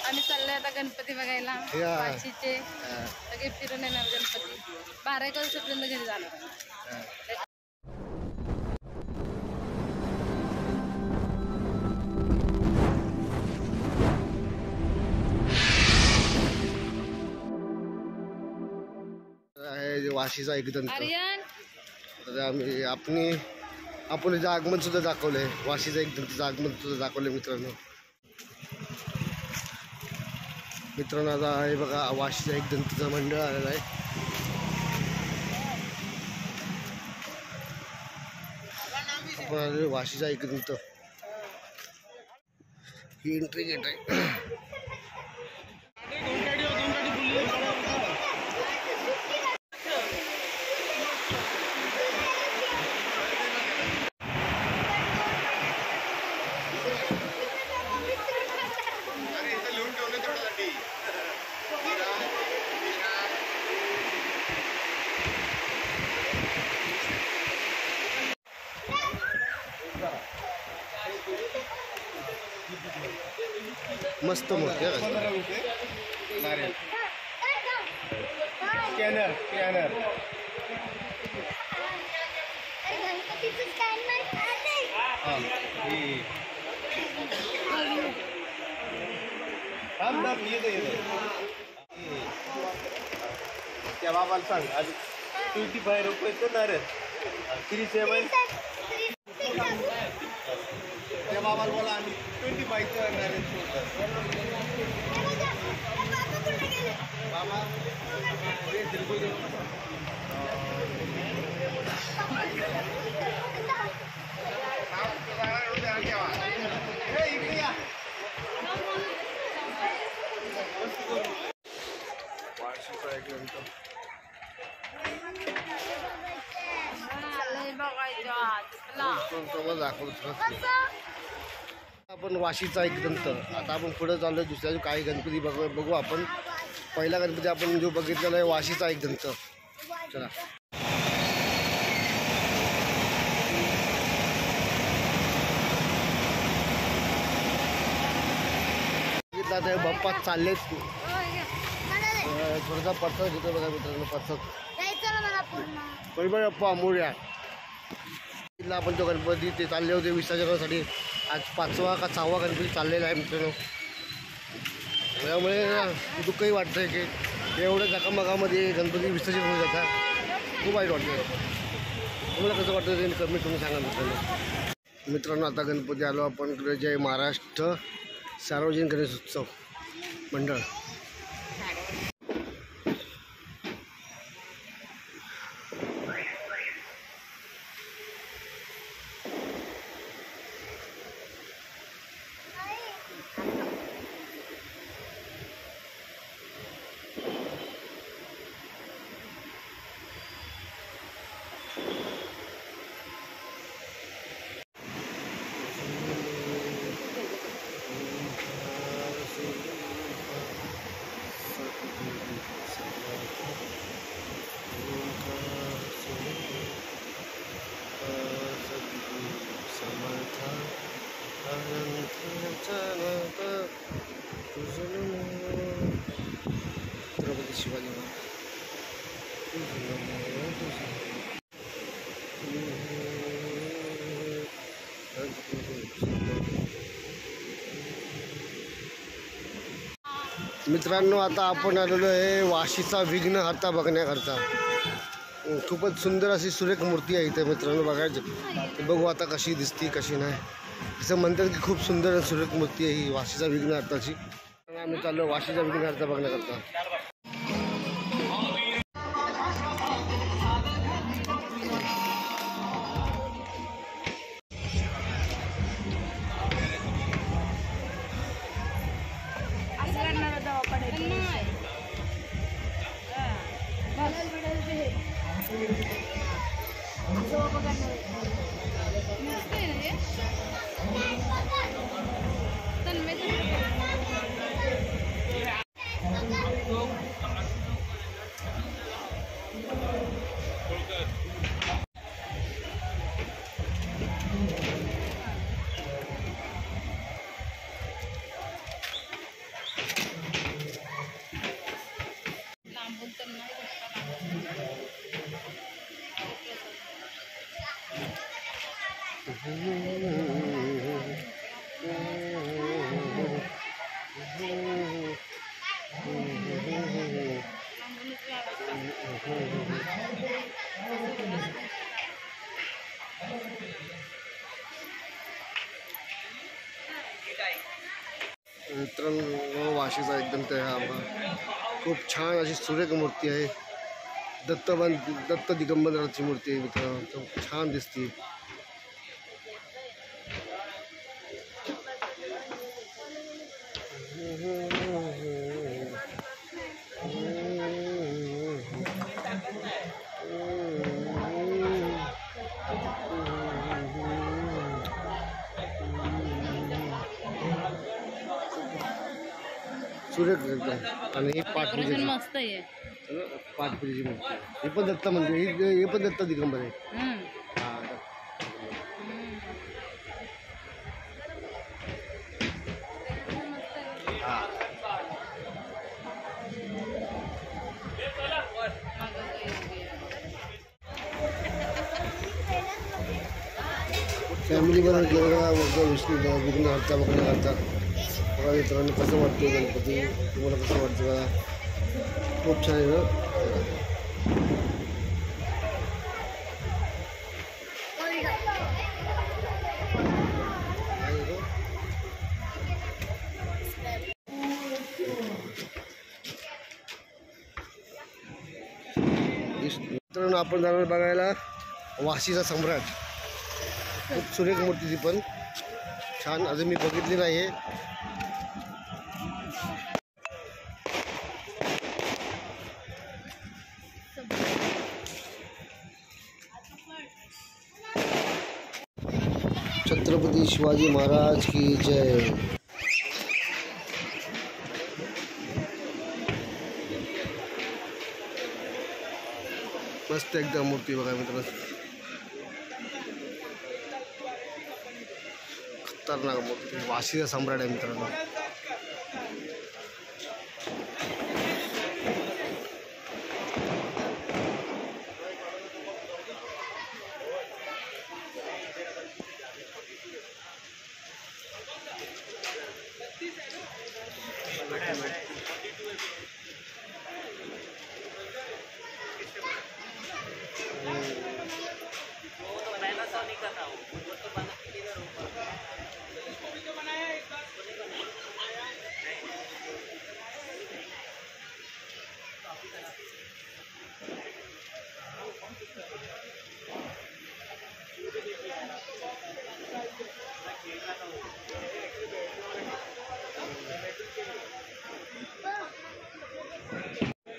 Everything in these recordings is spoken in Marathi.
आम्ही चाललोय आता गणपती बघायला वाशीचे. सगळे फिरून येणार गणपती. 12 वर्षापर्यंत घरी जाणार. वाशीचा एकदंत. आपण आगमन सुद्धा दाखवलंय. वाशीचा एकदंतचं आगमन सुद्धा दाखवलंय मित्रांनो. आता हे बघा वाशीचा एकदंतचं मंडळ आलेलं आहे. आपण आलेलो वाशीचा एकदंत. ही एंट्री गेट आहे. मस्त मूर्ती आहे. स्कॅनर त्या बाबाला सांग आज 25 रुपये करणार आहे. 37 त्या बाबाला बोला आम्ही 25 करणार आहे. बाबा आपण वाशीचा एकदंत. आता आपण पुढे चाललोय दुसऱ्या काही गणपती बघू आपण. पहिला गणपती आपण जो बघितलेला आहे वाशीचा एकदंत. चला ते बाप्पा चाललेच. थोडासा पत्थर घेतो बघा मित्रांनो. पत्थर बाप्पा मोर्या. आपण जो गणपती ते चालले होते विसर्जनासाठी. आज 5वा का 6वा गणपती चाललेला आहे मित्रांनो. त्यामुळे दुःखही वाटतंय की एवढ्या जकामगामध्ये गणपती विसर्जन होऊन जातात. खूप वाईट वाटतं. तुम्हाला कसं वाटतं ते कमी तुम्ही सांगा मित्रांनो. मित्रांनो आता गणपती आलो आपण इकडे जय महाराष्ट्र सार्वजनिक गणेश उत्सव मंडळ. छत्रपती शिवाजी मित्रांनो आता आपण आलेलो आहे वाशीचा विघ्नहर्ता बघण्याकरता. खूपच सुंदर अशी सुरेख मूर्ती आहे इथे मित्रांनो. बघायची बघू आता कशी दिसती कशी नाही. असं म्हणतात की खूप सुंदर सुरेख मूर्ती आहे ही वाशीचा विघ्नहर्ताची. आम्ही चाललो वाशीचा विघ्नहर्ता बघण्याकरता. मित्रांनो वाशीचा एकदम त्या खूप छान अशी सुरेख मूर्ती आहे. दत्त दिगंबराची मूर्ती आहे मित्रांनो, एकदम छान दिसते. सुरेख एकदम. आणि ही पाठपूजा मस्त आहे. पाठपूजेची मूर्ती आहे. हे पण दत्त मंदिर, हे पण दत्त दिगंबर आहे. फॅमिली बरोबर गेलं विष्णू विघ्न हरता बघण्याकरता. बघा मित्रांनो कसं वाटतं गणपती, तुम्हाला कसं वाटतं बघा, खूप छान आहे ना. मित्रांनो आपण जाणार बघायला वाशीचा सम्राट. खूप सुरेख मूर्ती ती पण छान, अजून मी बघितली नाही आहे. छत्रपती शिवाजी महाराज की जय. मस्त एकदम मूर्ती बघा मित्रांनो, खतरनाक मूर्ती. वाशीचा सम्राट आहे मित्रांनो.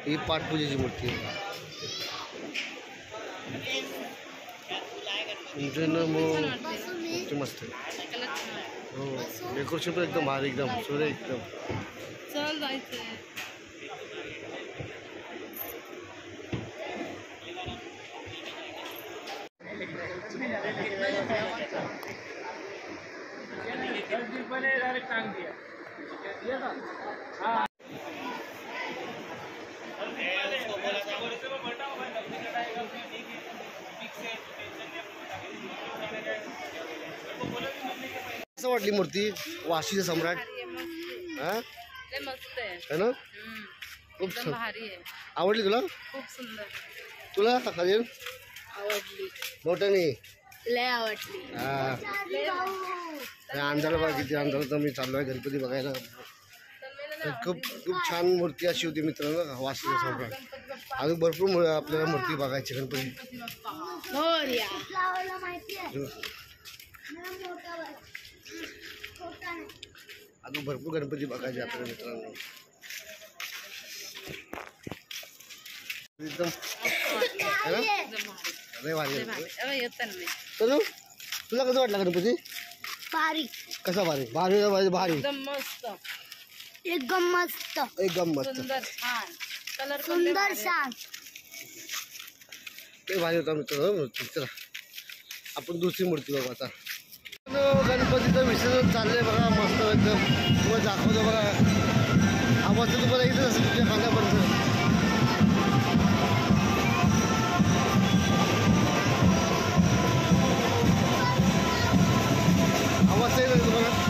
ही पाठपूजेची मूर्ती आहे. मस्त आहे. हो, डेकोरेशन पण एकदम भारी, एकदम सुरेख एकदम. चल जायचं. कसं वाटली मूर्ती वाशीचा सम्राट? हा मस्त आहे ना, खूप एकदम भारी आहे. आवडली तुला? खूप सुंदर. तुला खालील आवडली, मोठ्याने लय आवडली. हा, अंधारा बघा किती अंधारात मी चाललो आहे गणपती बघायला. खूप खूप छान मूर्ती अशी होती मित्रांनो वाशीचा सम्राट. अजून भरपूर आपल्याला मूर्ती बघायची गणपती. अजून भरपूर गणपती बघायचे आपल्याला मित्रांनो. एकदम चलो, तुला कसं वाटलं गणपती? भारी. कसा भारी? भारी भारी एकदम मस्त, एकदम मस्त, एकदम मस्त, सुंदर, छान कलर, सुंदर छान. ते भारी होता मित्रांनो. चला आपण दुसरी मूर्ती बघू आता. गणपतीचं विसर्जन चाललंय बघा, मस्त एकदम. तुम्हाला दाखवतो बघा, आवाज तुम्हाला इथं असं तुमच्या खाण्यापर्यंत. आवाज येईल तुम्हाला.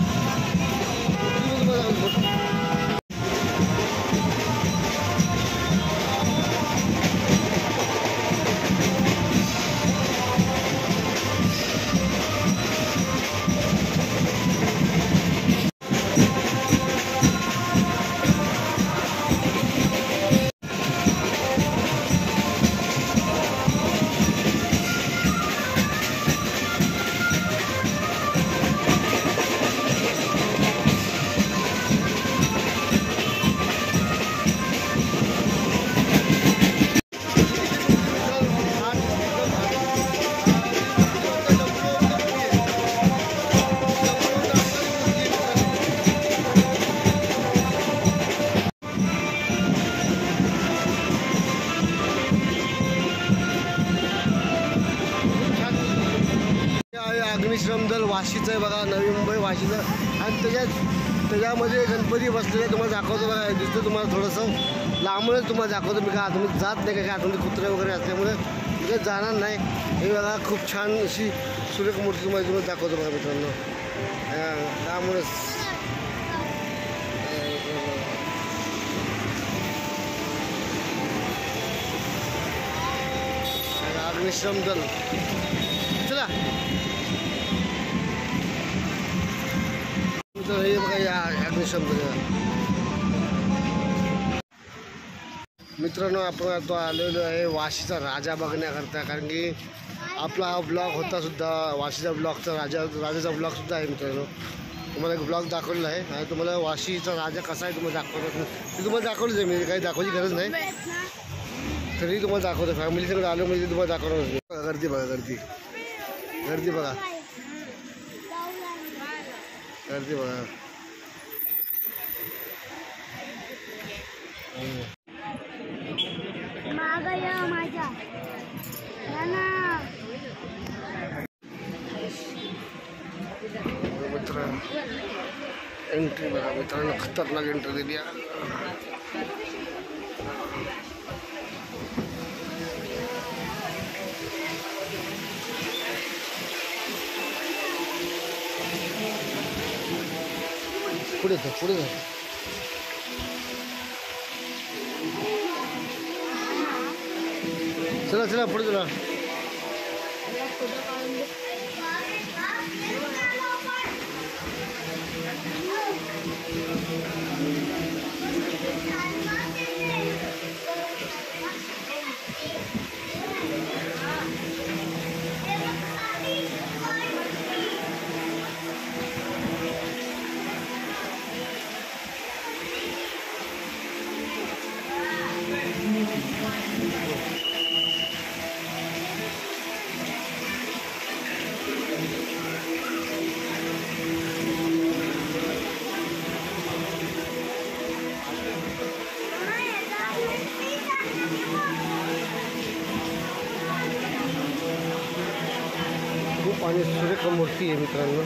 वाशीचं आहे बघा, नवी मुंबई वाशीचं. आणि त्याच्यामध्ये गणपती बसलेले तुम्हाला दाखवतो बघा. दिसतं तुम्हाला थोडंसं लांबूनच तुम्हाला दाखवतो मी. काय आतमध्ये जात नाही, काय आतमध्ये कुत्रे वगैरे असल्यामुळे तिथे जाणार नाही. हे बघा खूप छान अशी सुरेख मूर्ती तुम्हाला दाखवतो बघा मित्रांनो. लांबूनच अग्निशम दल. चला हे बघा या अग्निशम दल. मित्रांनो आपण आता आलेलो आहे वाशीचा राजा बघण्याकरता. कारण की आपला हा ब्लॉग होता सुद्धा वाशीचा ब्लॉगचा राजाचा ब्लॉगसुद्धा आहे मित्रांनो. तुम्हाला एक ब्लॉग दाखवलेला आहे आणि तुम्हाला वाशीचा राजा कसा आहे तुम्हाला दाखवतो. ते तुम्हाला दाखवलंच आहे, मी काही दाखवायची गरज नाही, तरी तुम्हाला दाखवतो. फॅमिली सगळं आलो म्हणजे तुम्हाला दाखवणार. गर्दी बघा, गर्दी गर्दी बघा, गर्दी बघा. एंट्री बघा मित्रांनो, खतरनाक एंट्री दिली. पुढे जा, पुढे जा. चला चला पुढे चला. खूप आणि सुरेख मूर्ती आहे मित्रांनो.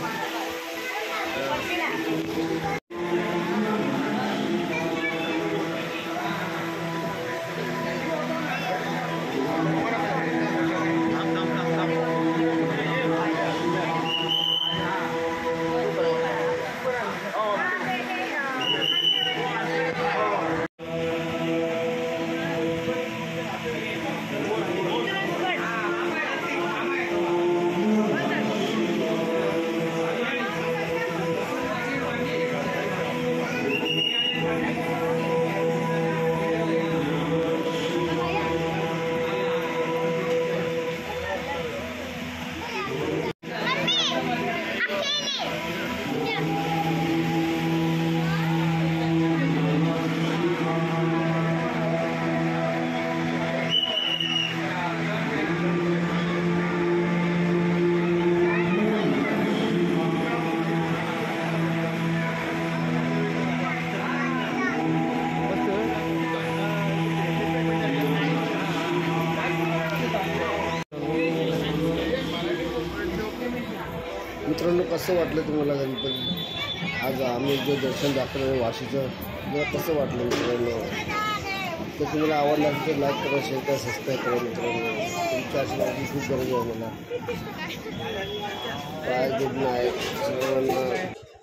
मित्रांनो कसं वाटलं तुम्हाला गणपती? आज आम्ही जे दर्शन दाखवलं वाशीचं, मला कसं वाटलं मित्रांनो? तर तुम्हाला आवडलं असेल तर लाईक करा, शेअर करा, सबस्क्राईब करा मित्रांनो. तुमच्या आशीर्वादाची खूप गरज आहे मला. बाय, गुड नाईट सर्वांना.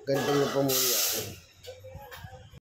गणपती बाप्पा मोरया.